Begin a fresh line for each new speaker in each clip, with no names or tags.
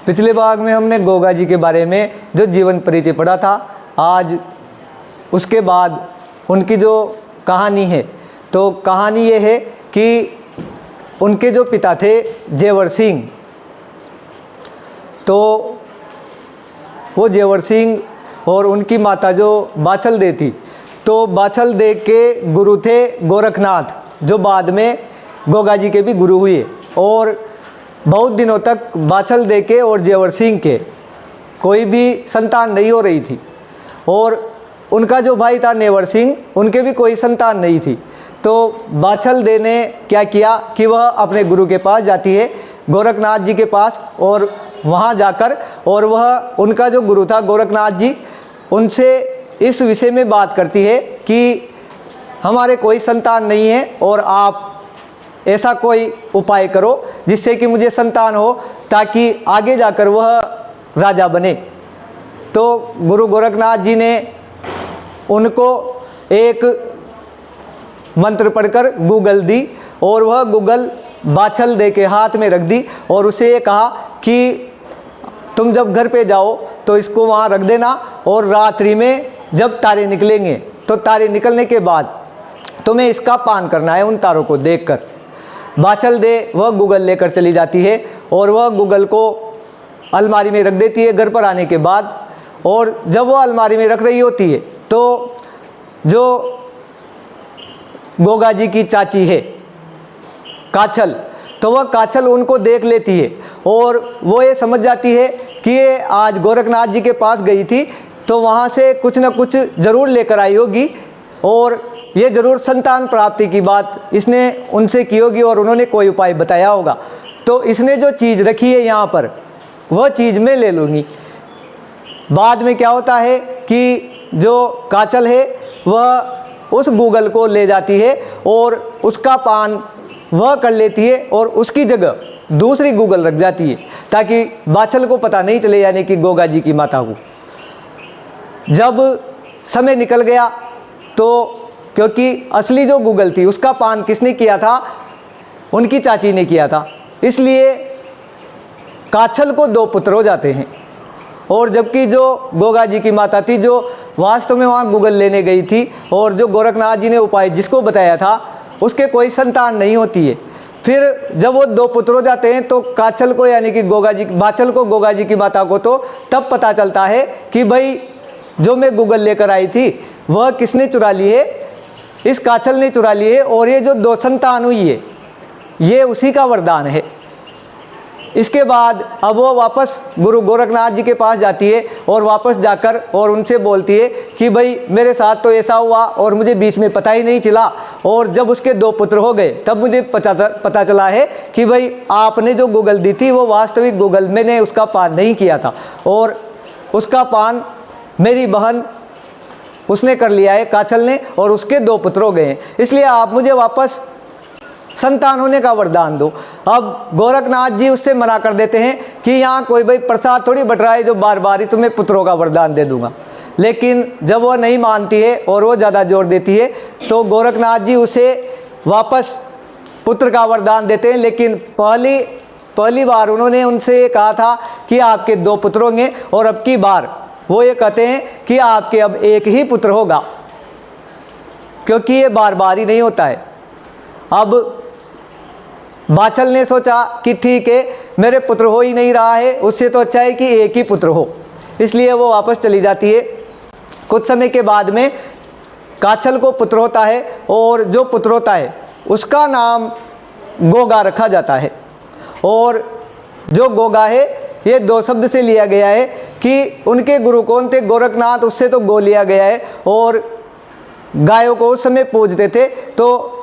पिछले भाग में हमने गोगा जी के बारे में जो जीवन परिचय पढ़ा था। आज उसके बाद उनकी जो कहानी है, तो कहानी ये है कि उनके जो पिता थे जेवर सिंह, तो वो जेवर सिंह और उनकी माता जो बाछल दे थी, तो बाछल दे के गुरु थे गोरखनाथ, जो बाद में गोगा जी के भी गुरु हुए। और बहुत दिनों तक बाछल दे के और जेवर सिंह के कोई भी संतान नहीं हो रही थी। और उनका जो भाई था नेवर सिंह, उनके भी कोई संतान नहीं थी। तो बाछल दे ने क्या किया कि वह अपने गुरु के पास जाती है, गोरखनाथ जी के पास, और वहाँ जाकर और वह उनका जो गुरु था गोरखनाथ जी, उनसे इस विषय में बात करती है कि हमारे कोई संतान नहीं है और आप ऐसा कोई उपाय करो जिससे कि मुझे संतान हो, ताकि आगे जाकर वह राजा बने। तो गुरु गोरखनाथ जी ने उनको एक मंत्र पढ़कर गूगल दी, और वह गूगल बाछल दे के हाथ में रख दी और उसे ये कहा कि तुम जब घर पे जाओ तो इसको वहाँ रख देना, और रात्रि में जब तारे निकलेंगे तो तारे निकलने के बाद तुम्हें इसका पान करना है उन तारों को देखकर। बाछल दे वह गूगल लेकर चली जाती है और वह गूगल को अलमारी में रख देती है घर पर आने के बाद। और जब वो अलमारी में रख रही होती है तो जो गोगा जी की चाची है काछल, तो वह काछल उनको देख लेती है और वो ये समझ जाती है कि ये आज गोरखनाथ जी के पास गई थी, तो वहाँ से कुछ न कुछ ज़रूर लेकर आई होगी और ये ज़रूर संतान प्राप्ति की बात इसने उनसे की होगी और उन्होंने कोई उपाय बताया होगा। तो इसने जो चीज़ रखी है यहाँ पर, वह चीज़ मैं ले लूँगी। बाद में क्या होता है कि जो काछल है वह उस गूगल को ले जाती है और उसका पान वह कर लेती है और उसकी जगह दूसरी गूगल रख जाती है, ताकि बाछल को पता नहीं चले, यानी कि गोगा जी की माता को। जब समय निकल गया तो क्योंकि असली जो गूगल थी उसका पान किसने किया था, उनकी चाची ने किया था, इसलिए काछल को 2 पुत्र हो जाते हैं। और जबकि जो गोगा जी की माता थी, जो वास्तव में वहाँ गूगल लेने गई थी, और जो गोरखनाथ जी ने उपाय जिसको बताया था, उसके कोई संतान नहीं होती है। फिर जब वो 2 पुत्र हो जाते हैं तो काछल को, यानी कि बाछल को, गोगा जी की माता को तो तब पता चलता है कि भाई जो मैं गूगल लेकर आई थी वह किसने चुरा ली है, इस काछल ने चुरा ली है, और ये जो 2 संतान हुई है ये उसी का वरदान है। इसके बाद अब वो वापस गुरु गोरखनाथ जी के पास जाती है और वापस जाकर और उनसे बोलती है कि भाई मेरे साथ तो ऐसा हुआ और मुझे बीच में पता ही नहीं चला, और जब उसके 2 पुत्र हो गए तब मुझे पता चला है कि भाई आपने जो गूगल दी थी वो वास्तविक गूगल, मैंने उसका पान नहीं किया था, और उसका पान मेरी बहन उसने कर लिया है, काछल ने, और उसके 2 पुत्र हो गए हैं, इसलिए आप मुझे वापस संतान होने का वरदान दो। अब गोरखनाथ जी उससे मना कर देते हैं कि यहाँ कोई भाई प्रसाद थोड़ी बट रहा है जो बार बार ही तुम्हें पुत्रों का वरदान दे दूंगा। लेकिन जब वह नहीं मानती है और वो ज़्यादा जोर देती है तो गोरखनाथ जी उसे वापस पुत्र का वरदान देते हैं। लेकिन पहली बार उन्होंने उनसे कहा था कि आपके 2 पुत्र होंगे, और अब की बार वो ये कहते हैं कि आपके अब 1 ही पुत्र होगा, क्योंकि ये बार बार ही नहीं होता है। अब बाछल ने सोचा कि ठीक है, मेरे पुत्र हो ही नहीं रहा है, उससे तो अच्छा है कि 1 ही पुत्र हो, इसलिए वो वापस चली जाती है। कुछ समय के बाद में काछल को पुत्र होता है, और जो पुत्र होता है उसका नाम गोगा रखा जाता है। और जो गोगा है ये 2 शब्द से लिया गया है कि उनके गुरु कौन थे, गोरखनाथ, उससे तो गो लिया गया है। और गायों को उस समय पूजते थे, तो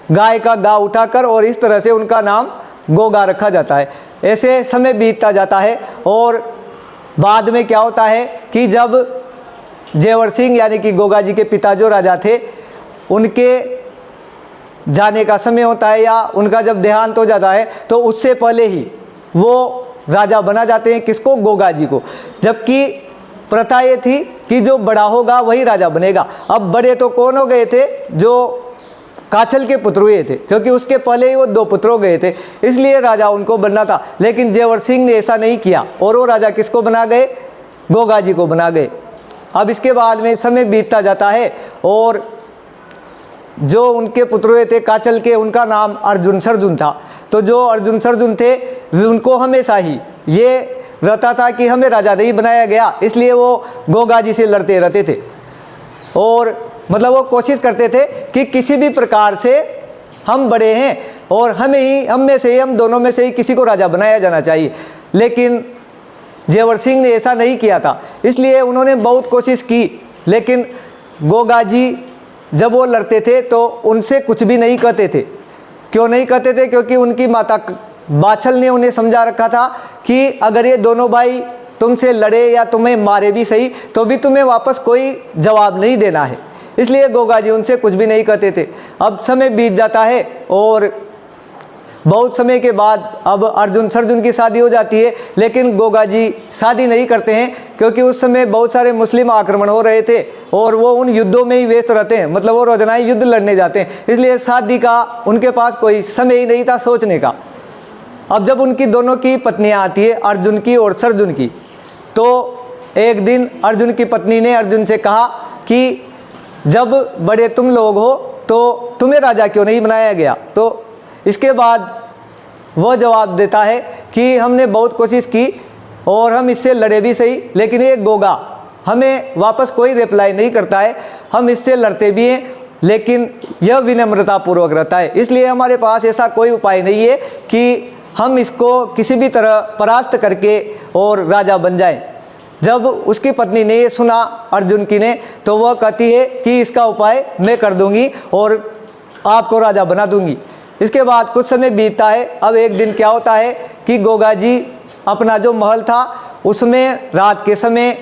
गाय का गा उठाकर और इस तरह से उनका नाम गोगा रखा जाता है। ऐसे समय बीतता जाता है, और बाद में क्या होता है कि जब जेवर सिंह यानी कि गोगा जी के पिता जो राजा थे, उनके जाने का समय होता है या उनका जब देहांत हो जाता है, तो उससे पहले ही वो राजा बना जाते हैं। किसको? गोगा जी को। जबकि प्रथा ये थी कि जो बड़ा होगा वही राजा बनेगा। अब बड़े तो कौन हो गए थे? जो काछल के पुत्र हुए थे, क्योंकि उसके पहले ही वो 2 पुत्र हो गए थे, इसलिए राजा उनको बनना था। लेकिन जेवर सिंह ने ऐसा नहीं किया और वो राजा किसको बना गए? गोगा जी को बना गए। अब इसके बाद में समय बीतता जाता है और जो उनके पुत्र हुए थे काछल के, उनका नाम अर्जुन सरजुन था। तो जो अर्जुन सरजुन थे उनको हमेशा ही ये रहता था कि हमें राजा नहीं बनाया गया, इसलिए वो गोगा जी से लड़ते रहते थे और मतलब वो कोशिश करते थे कि किसी भी प्रकार से हम बड़े हैं और हम में से ही, हम दोनों में से ही किसी को राजा बनाया जाना चाहिए। लेकिन जेवर सिंह ने ऐसा नहीं किया था, इसलिए उन्होंने बहुत कोशिश की। लेकिन गोगा जी जब वो लड़ते थे तो उनसे कुछ भी नहीं कहते थे। क्यों नहीं कहते थे? क्योंकि उनकी माता बाछल ने उन्हें समझा रखा था कि अगर ये दोनों भाई तुमसे लड़े या तुम्हें मारे भी सही, तो भी तुम्हें वापस कोई जवाब नहीं देना है। इसलिए गोगा जी उनसे कुछ भी नहीं कहते थे। अब समय बीत जाता है और बहुत समय के बाद अब अर्जुन सरजुन की शादी हो जाती है, लेकिन गोगा जी शादी नहीं करते हैं, क्योंकि उस समय बहुत सारे मुस्लिम आक्रमण हो रहे थे और वो उन युद्धों में ही व्यस्त रहते हैं, मतलब वो रोजाना युद्ध लड़ने जाते हैं, इसलिए शादी का उनके पास कोई समय ही नहीं था सोचने का। अब जब उनकी दोनों की पत्नियां आती है, अर्जुन की और सरजुन की, तो एक दिन अर्जुन की पत्नी ने अर्जुन से कहा कि जब बड़े तुम लोग हो तो तुम्हें राजा क्यों नहीं बनाया गया? तो इसके बाद वह जवाब देता है कि हमने बहुत कोशिश की और हम इससे लड़े भी सही, लेकिन ये गोगा हमें वापस कोई रिप्लाई नहीं करता है। हम इससे लड़ते भी हैं, लेकिन यह विनम्रतापूर्वक रहता है, इसलिए हमारे पास ऐसा कोई उपाय नहीं है कि हम इसको किसी भी तरह परास्त करके और राजा बन जाएं। जब उसकी पत्नी ने ये सुना अर्जुन की ने, तो वह कहती है कि इसका उपाय मैं कर दूंगी और आपको राजा बना दूंगी। इसके बाद कुछ समय बीतता है। अब एक दिन क्या होता है कि गोगा जी अपना जो महल था उसमें रात के समय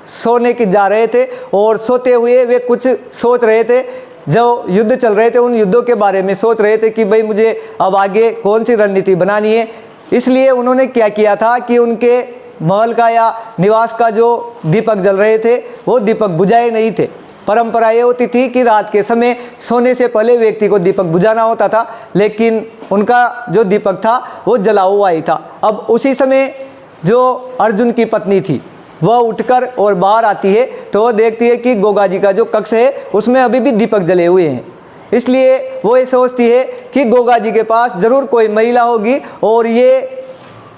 सोने की जा रहे थे और सोते हुए वे कुछ सोच रहे थे। जो युद्ध चल रहे थे उन युद्धों के बारे में सोच रहे थे कि भाई मुझे अब आगे कौन सी रणनीति बनानी है। इसलिए उन्होंने क्या किया था कि उनके महल का या निवास का जो दीपक जल रहे थे वो दीपक बुझाए नहीं थे। परंपरा ये होती थी कि रात के समय सोने से पहले व्यक्ति को दीपक बुझाना होता था, लेकिन उनका जो दीपक था वो जला हुआ ही था। अब उसी समय जो अर्जुन की पत्नी थी वह उठकर और बाहर आती है, तो वह देखती है कि गोगा जी का जो कक्ष है उसमें अभी भी दीपक जले हुए हैं। इसलिए वो ये सोचती है कि गोगा जी के पास ज़रूर कोई महिला होगी और ये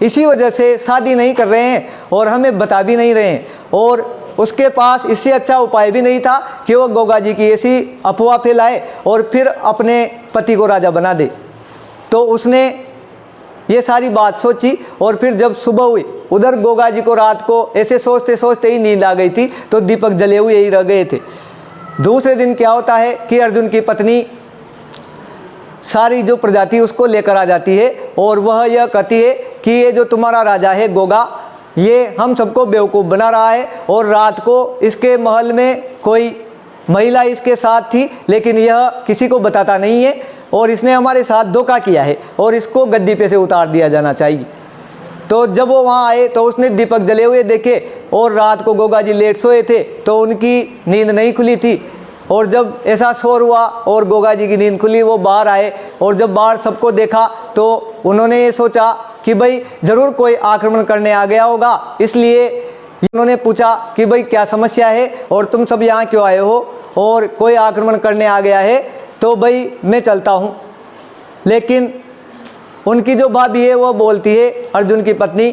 इसी वजह से शादी नहीं कर रहे हैं और हमें बता भी नहीं रहे हैं, और उसके पास इससे अच्छा उपाय भी नहीं था कि वो गोगा जी की ऐसी अफवाह फैलाए और फिर अपने पति को राजा बना दे। तो उसने ये सारी बात सोची और फिर जब सुबह हुई, उधर गोगा जी को रात को ऐसे सोचते सोचते ही नींद आ गई थी, तो दीपक जले हुए ही रह गए थे। दूसरे दिन क्या होता है कि अर्जुन की पत्नी सारी जो प्रजाति उसको लेकर आ जाती है और वह यह कहती है कि ये जो तुम्हारा राजा है गोगा, ये हम सबको बेवकूफ़ बना रहा है और रात को इसके महल में कोई महिला इसके साथ थी, लेकिन यह किसी को बताता नहीं है और इसने हमारे साथ धोखा किया है और इसको गद्दी पे से उतार दिया जाना चाहिए। तो जब वो वहाँ आए तो उसने दीपक जले हुए देखे और रात को गोगा जी लेट सोए थे तो उनकी नींद नहीं खुली थी, और जब ऐसा शोर हुआ और गोगा जी की नींद खुली, वो बाहर आए और जब बाहर सबको देखा तो उन्होंने ये सोचा कि भाई ज़रूर कोई आक्रमण करने आ गया होगा। इसलिए उन्होंने पूछा कि भाई क्या समस्या है और तुम सब यहाँ क्यों आए हो, और कोई आक्रमण करने आ गया है तो भाई मैं चलता हूँ। लेकिन उनकी जो भाभी है वो बोलती है अर्जुन की पत्नी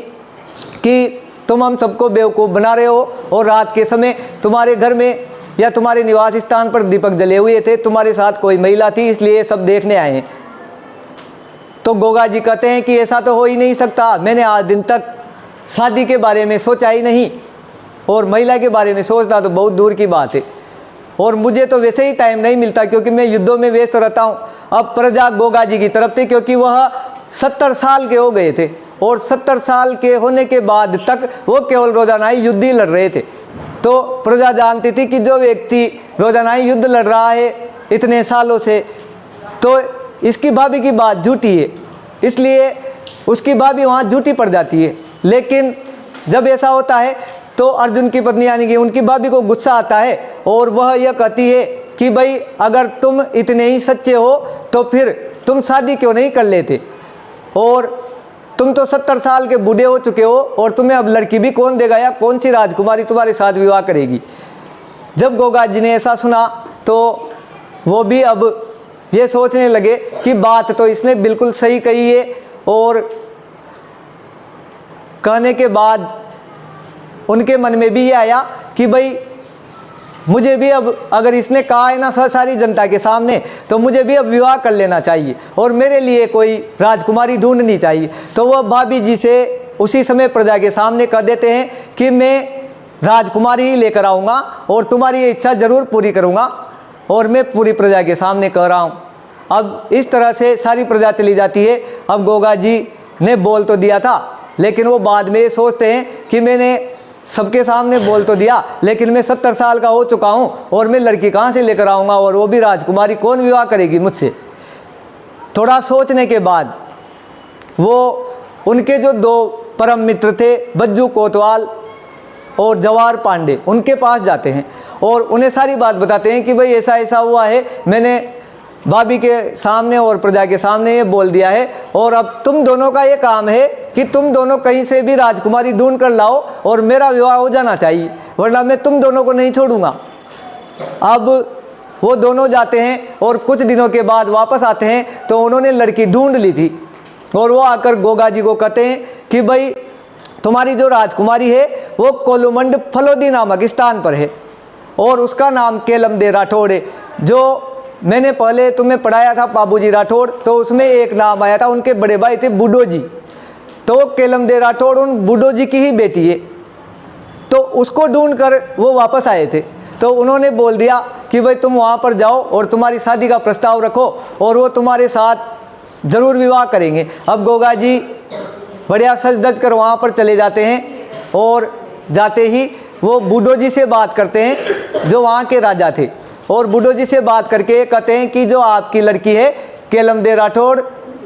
कि तुम हम सबको बेवकूफ़ बना रहे हो और रात के समय तुम्हारे घर में या तुम्हारे निवास स्थान पर दीपक जले हुए थे, तुम्हारे साथ कोई महिला थी, इसलिए सब देखने आए हैं। तो गोगा जी कहते हैं कि ऐसा तो हो ही नहीं सकता, मैंने आज दिन तक शादी के बारे में सोचा ही नहीं और महिला के बारे में सोचना तो बहुत दूर की बात है, और मुझे तो वैसे ही टाइम नहीं मिलता क्योंकि मैं युद्धों में व्यस्त रहता हूँ। अब प्रजा गोगा जी की तरफ थी क्योंकि वह 70 साल के हो गए थे और 70 साल के होने के बाद तक वो केवल रोजाना ही युद्ध ही लड़ रहे थे। तो प्रजा जानती थी कि जो व्यक्ति रोजाना ही युद्ध लड़ रहा है इतने सालों से, तो इसकी भाभी की बात झूठी है, इसलिए उसकी भाभी वहाँ झूठी पड़ जाती है। लेकिन जब ऐसा होता है तो अर्जुन की पत्नी यानी कि उनकी भाभी को गुस्सा आता है और वह यह कहती है कि भाई अगर तुम इतने ही सच्चे हो तो फिर तुम शादी क्यों नहीं कर लेते, और तुम तो 70 साल के बूढ़े हो चुके हो और तुम्हें अब लड़की भी कौन देगा, या कौन सी राजकुमारी तुम्हारे साथ विवाह करेगी। जब गोगा जी ने ऐसा सुना तो वो भी अब ये सोचने लगे कि बात तो इसने बिल्कुल सही कही है, और कहने के बाद उनके मन में भी ये आया कि भाई मुझे भी अब अगर इसने कहा है ना सारी जनता के सामने, तो मुझे भी अब विवाह कर लेना चाहिए और मेरे लिए कोई राजकुमारी ढूंढनी चाहिए। तो वह भाभी जी से उसी समय प्रजा के सामने कह देते हैं कि मैं राजकुमारी ही लेकर आऊँगा और तुम्हारी ये इच्छा ज़रूर पूरी करूँगा, और मैं पूरी प्रजा के सामने कह रहा हूँ। अब इस तरह से सारी प्रजा चली जाती है। अब गोगा जी ने बोल तो दिया था, लेकिन वो बाद में ये सोचते हैं कि मैंने सबके सामने बोल तो दिया, लेकिन मैं 70 साल का हो चुका हूँ और मैं लड़की कहाँ से लेकर आऊँगा, और वो भी राजकुमारी, कौन विवाह करेगी मुझसे। थोड़ा सोचने के बाद वो उनके जो 2 परम मित्र थे, बज्जू कोतवाल और जवाहर पांडे, उनके पास जाते हैं और उन्हें सारी बात बताते हैं कि भाई ऐसा ऐसा हुआ है, मैंने भाभी के सामने और प्रजा के सामने ये बोल दिया है, और अब तुम दोनों का ये काम है कि तुम दोनों कहीं से भी राजकुमारी ढूंढ कर लाओ और मेरा विवाह हो जाना चाहिए, वरना मैं तुम दोनों को नहीं छोड़ूंगा। अब वो दोनों जाते हैं और कुछ दिनों के बाद वापस आते हैं तो उन्होंने लड़की ढूंढ ली थी, और वो आकर गोगा जी को कहते हैं कि भाई तुम्हारी जो राजकुमारी है वो कोलुमंड फलोदी नामक स्थान पर है, और उसका नाम केलम दे राठौड़ है। जो मैंने पहले तुम्हें पढ़ाया था बाबूजी राठौड़, तो उसमें एक नाम आया था, उनके बड़े भाई थे बूढ़ो जी, तो वो केलम दे राठौड़ उन बूढ़ो जी की ही बेटी है। तो उसको ढूंढकर वो वापस आए थे, तो उन्होंने बोल दिया कि भाई तुम वहाँ पर जाओ और तुम्हारी शादी का प्रस्ताव रखो और वो तुम्हारे साथ ज़रूर विवाह करेंगे। अब गोगा जी बढ़िया सज धज कर वहाँ पर चले जाते हैं, और जाते ही वो बूढ़ो जी से बात करते हैं जो वहाँ के राजा थे, और बूढ़ो जी से बात करके कहते हैं कि जो आपकी लड़की है केलम दे राठौड़,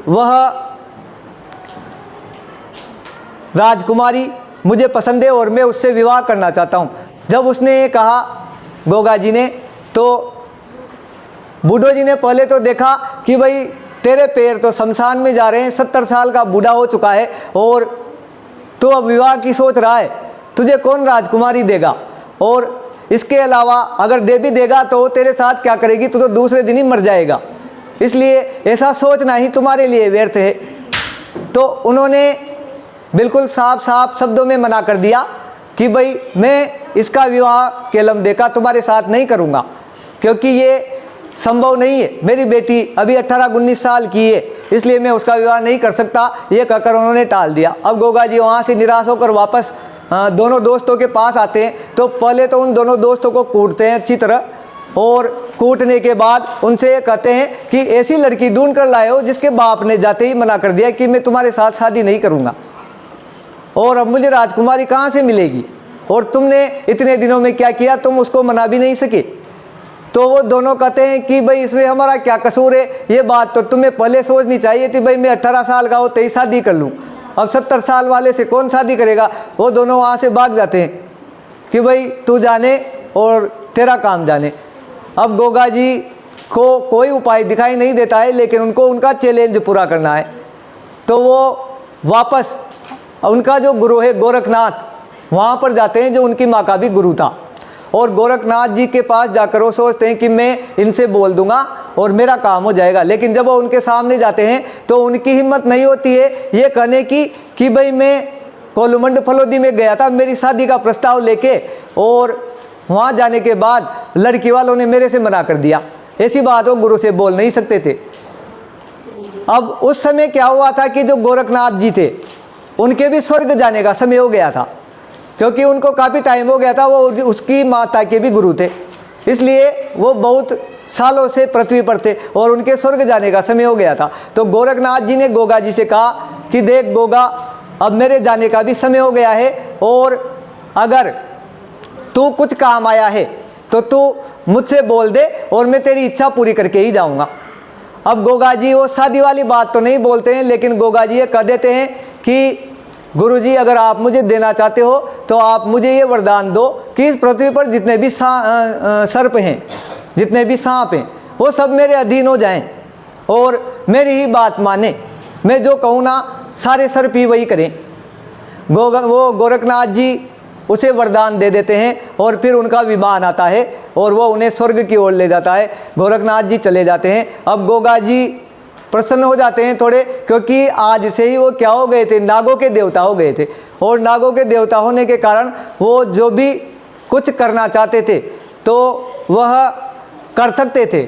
वह राजकुमारी मुझे पसंद है और मैं उससे विवाह करना चाहता हूँ। जब उसने ये कहा गोगा जी ने, तो बूढ़ो जी ने पहले तो देखा कि भाई तेरे पैर तो शमशान में जा रहे हैं, 70 साल का बूढ़ा हो चुका है और तू अब विवाह की सोच रहा है, तुझे कौन राजकुमारी देगा, और इसके अलावा अगर दे भी देगा तो तेरे साथ क्या करेगी, तू तो दूसरे दिन ही मर जाएगा, इसलिए ऐसा सोचना ही तुम्हारे लिए व्यर्थ है। तो उन्होंने बिल्कुल साफ साफ शब्दों में मना कर दिया कि भाई मैं इसका विवाह केलम दे का तुम्हारे साथ नहीं करूँगा, क्योंकि ये संभव नहीं है, मेरी बेटी अभी 18-19 साल की है, इसलिए मैं उसका विवाह नहीं कर सकता, ये कहकर उन्होंने टाल दिया। अब गोगा जी वहाँ से निराश होकर वापस दोनों दोस्तों के पास आते हैं, तो पहले तो उन दोनों दोस्तों को कूटते हैं अच्छी तरह, और कूटने के बाद उनसे ये कहते हैं कि ऐसी लड़की ढूंढ कर लाए हो जिसके बाप ने जाते ही मना कर दिया कि मैं तुम्हारे साथ शादी नहीं करूँगा, और अब मुझे राजकुमारी कहाँ से मिलेगी, और तुमने इतने दिनों में क्या किया, तुम उसको मना भी नहीं सके। तो वो दोनों कहते हैं कि भाई इसमें हमारा क्या कसूर है, ये बात तो तुम्हें पहले सोचनी चाहिए थी, भाई मैं 18 साल का होते ही शादी कर लूँ, अब 70 साल वाले से कौन शादी करेगा। वो दोनों वहाँ से भाग जाते हैं कि भाई तू जाने और तेरा काम जाने। अब गोगा जी को कोई उपाय दिखाई नहीं देता है, लेकिन उनको उनका चैलेंज पूरा करना है। तो वो वापस उनका जो गुरु है गोरखनाथ, वहाँ पर जाते हैं जो उनकी माँ का भी गुरु था, और गोरखनाथ जी के पास जाकर वो सोचते हैं कि मैं इनसे बोल दूंगा और मेरा काम हो जाएगा। लेकिन जब वो उनके सामने जाते हैं तो उनकी हिम्मत नहीं होती है ये कहने की कि भाई मैं कोलुमंड फलोदी में गया था मेरी शादी का प्रस्ताव लेके, और वहाँ जाने के बाद लड़की वालों ने मेरे से मना कर दिया। ऐसी बात वो गुरु से बोल नहीं सकते थे। अब उस समय क्या हुआ था कि जो गोरखनाथ जी थे उनके भी स्वर्ग जाने का समय हो गया था, क्योंकि उनको काफ़ी टाइम हो गया था, वो उसकी माता के भी गुरु थे, इसलिए वो बहुत सालों से पृथ्वी पर थे और उनके स्वर्ग जाने का समय हो गया था। तो गोरखनाथ जी ने गोगा जी से कहा कि देख गोगा, अब मेरे जाने का भी समय हो गया है, और अगर तू कुछ काम आया है तो तू मुझसे बोल दे और मैं तेरी इच्छा पूरी करके ही जाऊँगा। अब गोगा जी वो शादी वाली बात तो नहीं बोलते हैं, लेकिन गोगा जी ये कह देते हैं कि गुरुजी अगर आप मुझे देना चाहते हो तो आप मुझे ये वरदान दो कि इस पृथ्वी पर जितने भी सर्प हैं जितने भी सांप हैं वो सब मेरे अधीन हो जाएं और मेरी ही बात माने, मैं जो कहूँ ना सारे सर्प ही वही करें। वो गोरखनाथ जी उसे वरदान दे देते हैं और फिर उनका विमान आता है और वो उन्हें स्वर्ग की ओर ले जाता है। गोरखनाथ जी चले जाते हैं। अब गोगा जी प्रसन्न हो जाते हैं थोड़े, क्योंकि आज से ही वो क्या हो गए थे, नागों के देवता हो गए थे। और नागों के देवता होने के कारण वो जो भी कुछ करना चाहते थे तो वह कर सकते थे।